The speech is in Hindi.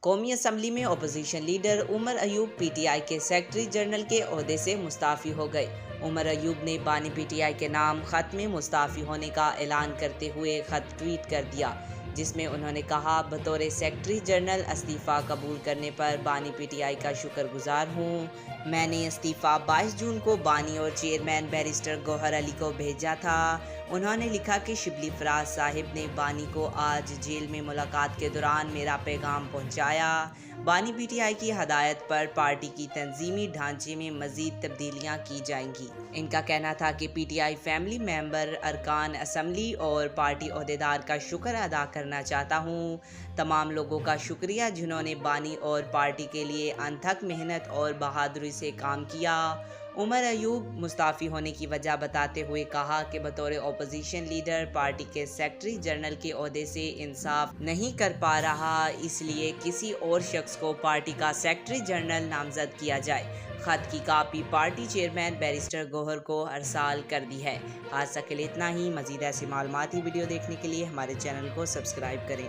कौमी असम्बली में opposition leader Umar Ayub PTI के सेक्रेटरी जनरल के ओहदे से मुस्ताफ़ी हो गए। उमर अयूब ने बानी पीटीआई के नाम खत में मुस्ताफ़ी होने का ऐलान करते हुए खत ट्वीट कर दिया, जिसमें उन्होंने कहा, बतौर सेक्रेटरी जनरल इस्तीफ़ा कबूल करने पर बानी पीटीआई का शुक्रगुजार हूँ। मैंने इस्तीफ़ा 22 जून को बानी और चेयरमैन बैरिस्टर गौहर अली को भेजा था। उन्होंने लिखा कि शिबली फराज साहिब ने बानी को आज जेल में मुलाकात के दौरान मेरा पैगाम पहुँचाया। बानी पीटीआई की हदायत पर पार्टी की तंजीमी ढांचे में मज़ीद तब्दीलियाँ की जाएंगी। इनका कहना था कि पीटीआई फैमिली मेंबर, अरकान असम्बली और पार्टी ओहदेदार का शुक्र अदा करना चाहता हूँ। तमाम लोगों का शुक्रिया जिन्होंने बानी और पार्टी के लिए अनथक मेहनत और बहादुरी से काम किया। उमर अयूब मुस्ताफ़ी होने की वजह बताते हुए कहा कि बतौर अपोजिशन लीडर पार्टी के सेक्रेटरी जनरल के ओहदे से इंसाफ नहीं कर पा रहा, इसलिए किसी और शख्स को पार्टी का सेक्रेटरी जनरल नामजद किया जाए। खत की copy party chairman barrister Gauhar को अरसाल कर दी है। आज तक के लिए इतना ही। मज़ीद ऐसी मालूमाती वीडियो देखने के लिए हमारे चैनल को सब्सक्राइब करें।